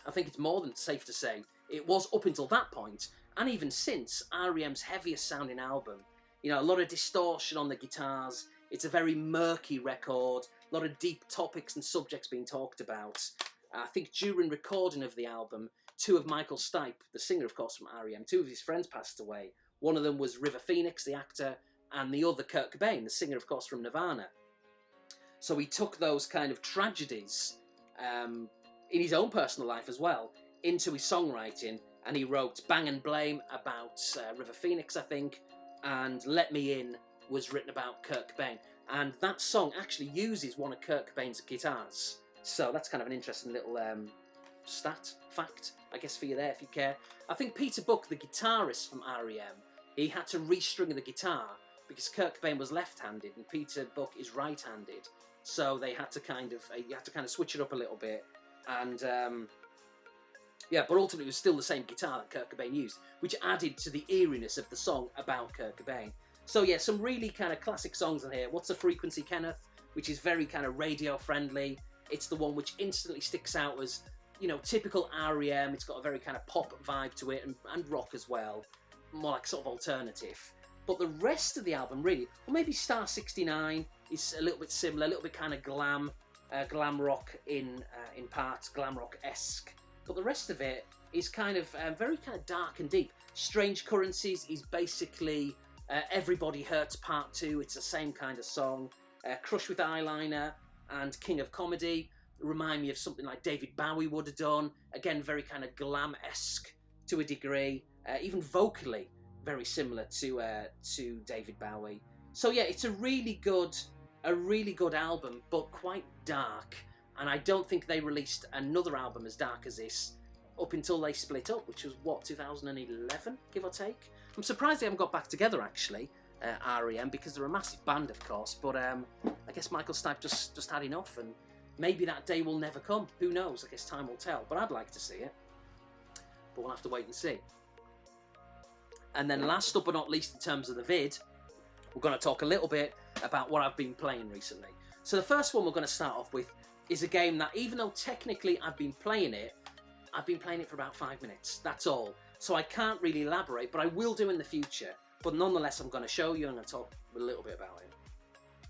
I think it's more than safe to say, it was up until that point, and even since, R.E.M's heaviest sounding album. A lot of distortion on the guitars, it's a very murky record, a lot of deep topics and subjects being talked about. I think during recording of the album, two of Michael Stipe, the singer of course from R.E.M, two of his friends passed away. One of them was River Phoenix, the actor, and the other Kurt Cobain, the singer of course from Nirvana. So he took those kind of tragedies in his own personal life as well into his songwriting, and he wrote Bang and Blame about River Phoenix, I think, and Let Me In was written about Kurt Cobain. And that song actually uses one of Kurt Cobain's guitars. So that's kind of an interesting little fact, I guess, for you there if you care. I think Peter Buck, the guitarist from R.E.M, he had to restring the guitar because Kurt Cobain was left-handed and Peter Buck is right-handed. So they had to kind of switch it up a little bit. And yeah, but ultimately it was still the same guitar that Kurt Cobain used, which added to the eeriness of the song about Kurt Cobain. So yeah, some really kind of classic songs in here. What's the Frequency, Kenneth? Which is very kind of radio friendly. It's the one which instantly sticks out as, typical R.E.M. It's got a very kind of pop vibe to it, and rock as well. More like sort of alternative. But the rest of the album really, or maybe Star 69 is a little bit similar, a little bit kind of glam rock in parts, glam rock-esque. But the rest of it is kind of very kind of dark and deep. Strange Currencies is basically Everybody Hurts Part 2. It's the same kind of song. Crush with Eyeliner and King of Comedy remind me of something like David Bowie would have done. Again, very kind of glam-esque to a degree. Even vocally, very similar to David Bowie. So yeah, it's a really good album, but quite dark. And I don't think they released another album as dark as this up until they split up, which was, 2011, give or take? I'm surprised they haven't got back together, actually, R.E.M, because they're a massive band, of course, but I guess Michael Stipe just had enough, and maybe that day will never come. Who knows? I guess time will tell, but I'd like to see it. But we'll have to wait and see. And then last but not least in terms of the vid, we're going to talk a little bit about what I've been playing recently. So the first one we're going to start off with is a game that, even though technically I've been playing it for about 5 minutes. That's all. So I can't really elaborate, but I will do in the future. But nonetheless, I'm going to show you and I'm going to talk a little bit about it.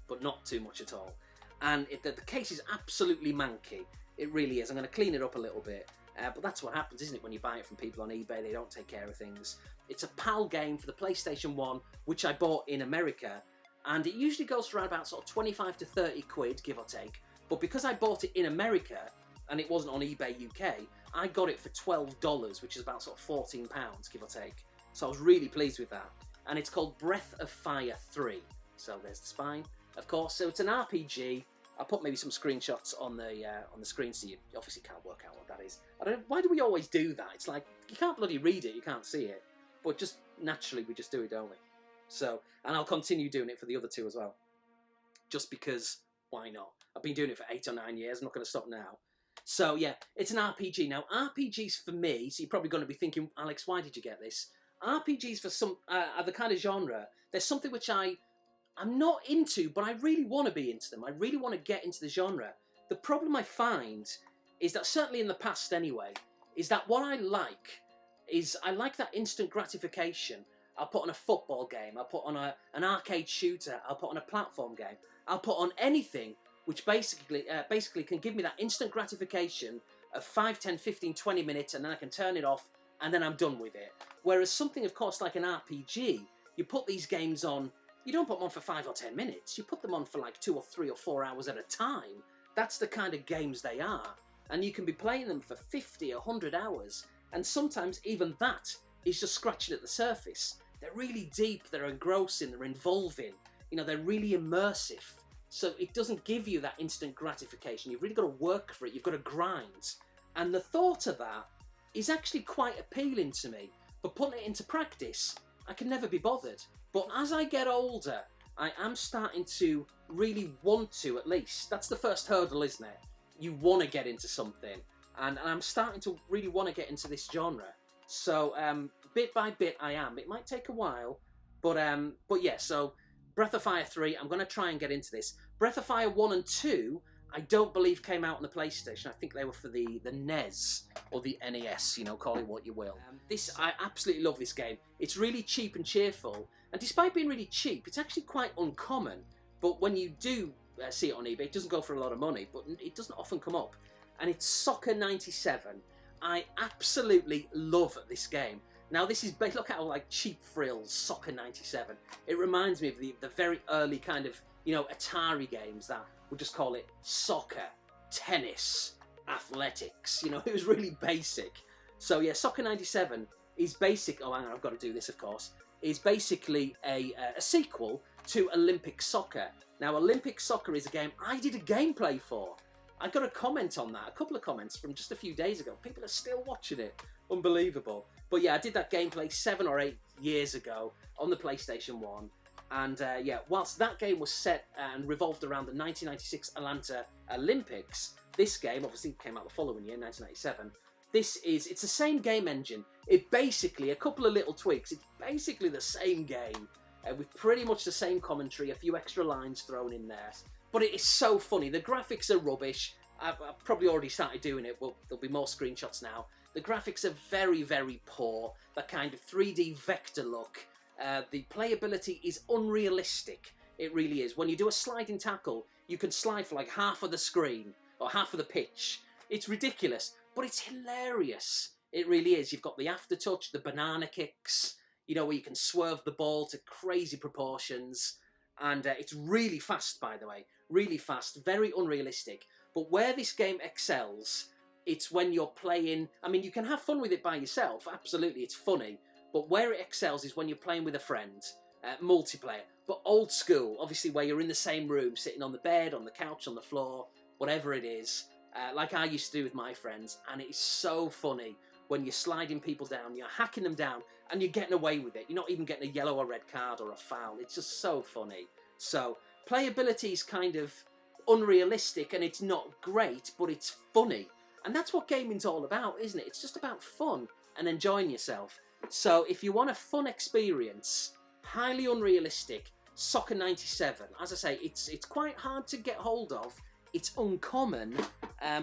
But not too much at all. And the case is absolutely manky. It really is. I'm going to clean it up a little bit. But that's what happens, isn't it, when you buy it from people on eBay? They don't take care of things. It's a PAL game for the PlayStation 1, which I bought in America. And it usually goes for around about sort of 25 to 30 quid, give or take. But because I bought it in America, and it wasn't on eBay UK, I got it for $12, which is about sort of £14, give or take. So I was really pleased with that. And it's called Breath of Fire 3. So there's the spine, of course. So it's an RPG. I'll put maybe some screenshots on the screen so you obviously can't work out what that is. I don't know, why do we always do that? It's like, you can't bloody read it, you can't see it. But just naturally we just do it, don't we? So, and I'll continue doing it for the other two as well. Just because, why not? I've been doing it for 8 or 9 years, I'm not going to stop now. So yeah, it's an RPG. Now RPGs for me, so you're probably going to be thinking, Alex, why did you get this? RPGs for some, are the kind of genre, there's something which I'm not into, but I really want to be into them. I really want to get into the genre. The problem I find is that, certainly in the past anyway, is that what I like is I like that instant gratification. I'll put on a football game, I'll put on an arcade shooter, I'll put on a platform game, I'll put on anything which basically can give me that instant gratification of 5, 10, 15, 20 minutes, and then I can turn it off and then I'm done with it. Whereas something, of course, like an RPG, you put these games on, you don't put them on for 5 or 10 minutes, you put them on for like 2 or 3 or 4 hours at a time. That's the kind of games they are. And you can be playing them for 50, 100 hours, and sometimes even that is just scratching at the surface. They're really deep, they're engrossing, they're involving, you know, they're really immersive. So it doesn't give you that instant gratification. You've really got to work for it, you've got to grind. And the thought of that is actually quite appealing to me. But putting it into practice, I can never be bothered. But as I get older, I am starting to really want to, at least. That's the first hurdle, isn't it? You want to get into something. And I'm starting to really want to get into this genre. So bit by bit I am. It might take a while, but yeah, so Breath of Fire 3, I'm going to try and get into this. Breath of Fire 1 and 2, I don't believe came out on the PlayStation. I think they were for the NES or the NES, you know, call it what you will. I absolutely love this game. It's really cheap and cheerful, and despite being really cheap, it's actually quite uncommon. But when you do see it on eBay, it doesn't go for a lot of money, but it doesn't often come up. And it's Soccer 97. I absolutely love this game. Now this is, look how like cheap frills, Soccer 97. It reminds me of the very early kind of, you know, Atari games that would just call it soccer, tennis, athletics. You know, it was really basic. So yeah, Soccer 97 is basic, oh hang on, I've got to do this of course, is basically a sequel to Olympic Soccer. Now Olympic Soccer is a game I did a gameplay for. I got a comment on that, a couple of comments from just a few days ago. People are still watching it. Unbelievable. But yeah, I did that gameplay 7 or 8 years ago on the PlayStation 1. And yeah, whilst that game was set and revolved around the 1996 Atlanta Olympics, this game obviously came out the following year, 1997. It's the same game engine. It basically, a couple of little tweaks, it's basically the same game with pretty much the same commentary, a few extra lines thrown in there. But it is so funny. The graphics are rubbish. I've probably already started doing it. Well, there'll be more screenshots now. The graphics are very, very poor. That kind of 3D vector look. The playability is unrealistic. It really is. When you do a sliding tackle, you can slide for like half of the screen or half of the pitch. It's ridiculous, but it's hilarious. It really is. You've got the aftertouch, the banana kicks, you know, where you can swerve the ball to crazy proportions. And it's really fast, by the way. Really fast, very unrealistic. But where this game excels, it's when you're playing. I mean, you can have fun with it by yourself, absolutely, it's funny. But where it excels is when you're playing with a friend, multiplayer. But old school, obviously, where you're in the same room, sitting on the bed, on the couch, on the floor, whatever it is, like I used to do with my friends. And it is so funny when you're sliding people down, you're hacking them down, and you're getting away with it. You're not even getting a yellow or red card or a foul. It's just so funny. So, playability is kind of unrealistic, and it's not great, but it's funny. And that's what gaming's all about, isn't it? It's just about fun and enjoying yourself. So if you want a fun experience, highly unrealistic, Soccer 97. As I say, it's quite hard to get hold of. It's uncommon,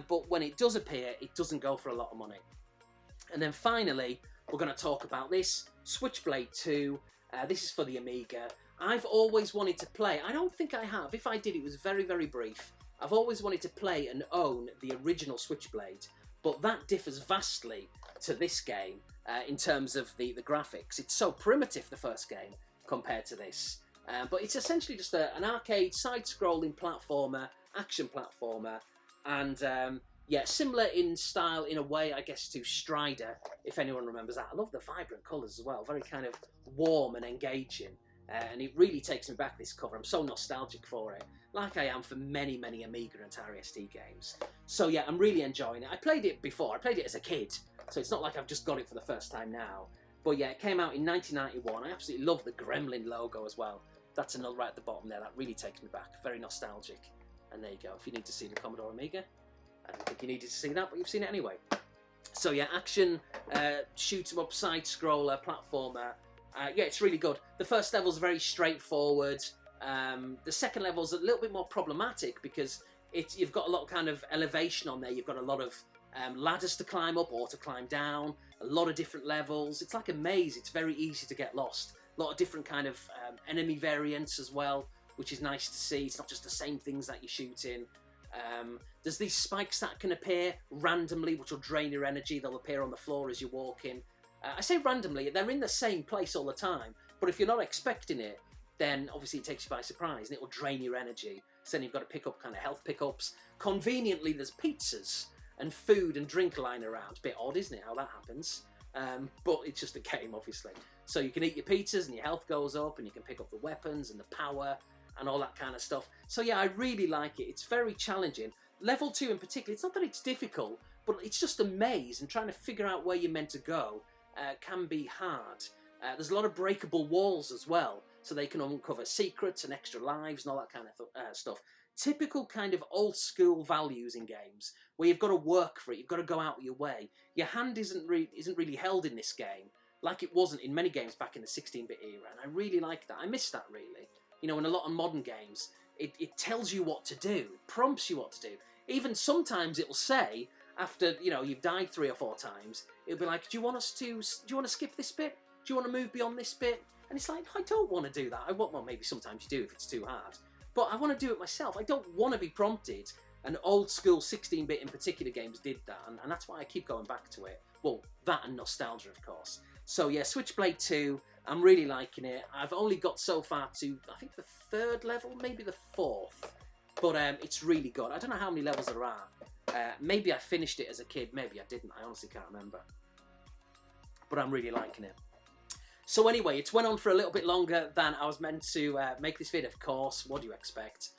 but when it does appear, it doesn't go for a lot of money. And then finally, we're going to talk about this, Switchblade 2. This is for the Amiga. I've always wanted to play. I don't think I have. If I did, it was very, very brief. I've always wanted to play and own the original Switchblade, but that differs vastly to this game in terms of the graphics. It's so primitive, the first game, compared to this. But it's essentially just an arcade side-scrolling platformer, action platformer, and yeah, similar in style in a way, I guess, to Strider, if anyone remembers that. I love the vibrant colours as well, very kind of warm and engaging. And it really takes me back, this cover. I'm so nostalgic for it, like I am for many, many Amiga and Atari ST games. So yeah, I'm really enjoying it. I played it before, I played it as a kid, so it's not like I've just got it for the first time now. But yeah, it came out in 1991. I absolutely love the Gremlin logo as well. That's another right at the bottom there. That really takes me back. Very nostalgic. And there you go. If you need to see the Commodore Amiga, I don't think you needed to see that, but you've seen it anyway. So yeah, action, shoot 'em up, side scroller, platformer. Yeah, it's really good. The first level's very straightforward. The second level's a little bit more problematic because you've got a lot of kind of elevation on there. You've got a lot of ladders to climb up or to climb down. A lot of different levels. It's like a maze. It's very easy to get lost. A lot of different kind of enemy variants as well, which is nice to see. It's not just the same things that you're shooting. There's these spikes that can appear randomly, which will drain your energy. They'll appear on the floor as you're walking. I say randomly, they're in the same place all the time, but if you're not expecting it, then obviously it takes you by surprise and it will drain your energy. So then you've got to pick up kind of health pickups. Conveniently, there's pizzas and food and drink lying around. Bit odd, isn't it, how that happens? But it's just a game, obviously. So you can eat your pizzas and your health goes up and you can pick up the weapons and the power and all that kind of stuff. So yeah, I really like it. It's very challenging. Level 2 in particular, it's not that it's difficult, but it's just a maze, and trying to figure out where you're meant to go can be hard. There's a lot of breakable walls as well, so they can uncover secrets and extra lives and all that kind of stuff. Typical kind of old school values in games, where you've got to work for it, you've got to go out of your way. Your hand isn't really held in this game, like it wasn't in many games back in the 16-bit era, and I really like that. I miss that, really. You know, in a lot of modern games, it tells you what to do, it prompts you what to do. Even sometimes it will say, after, you know, you've died 3 or 4 times, it'll be like, do you want to skip this bit? Do you want to move beyond this bit? And it's like, I don't want to do that. Well, maybe sometimes you do if it's too hard. But I want to do it myself. I don't want to be prompted. And old school 16-bit in particular games did that, and that's why I keep going back to it. Well, that and nostalgia, of course. So yeah, Switchblade 2, I'm really liking it. I've only got so far to, I think, the 3rd level, maybe the 4th. But it's really good. I don't know how many levels there are. Maybe I finished it as a kid, maybe I didn't. I honestly can't remember. But I'm really liking it. So anyway, it's went on for a little bit longer than I was meant to make this vid, of course. What do you expect?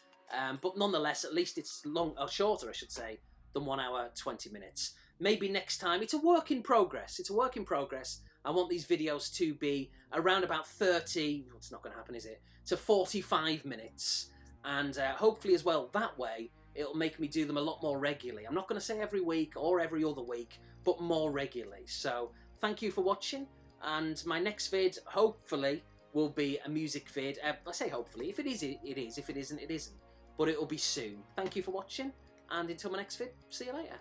But nonetheless, at least it's shorter, I should say, than 1 hour, 20 minutes. Maybe next time. It's a work in progress. It's a work in progress. I want these videos to be around about 30, it's not going to happen, is it, to 45 minutes. And hopefully as well, that way, it'll make me do them a lot more regularly. I'm not going to say every week or every other week, but more regularly. So thank you for watching. And my next vid, hopefully, will be a music vid. I say hopefully. If it is, it is. If it isn't, it isn't. But it will be soon. Thank you for watching. And until my next vid, see you later.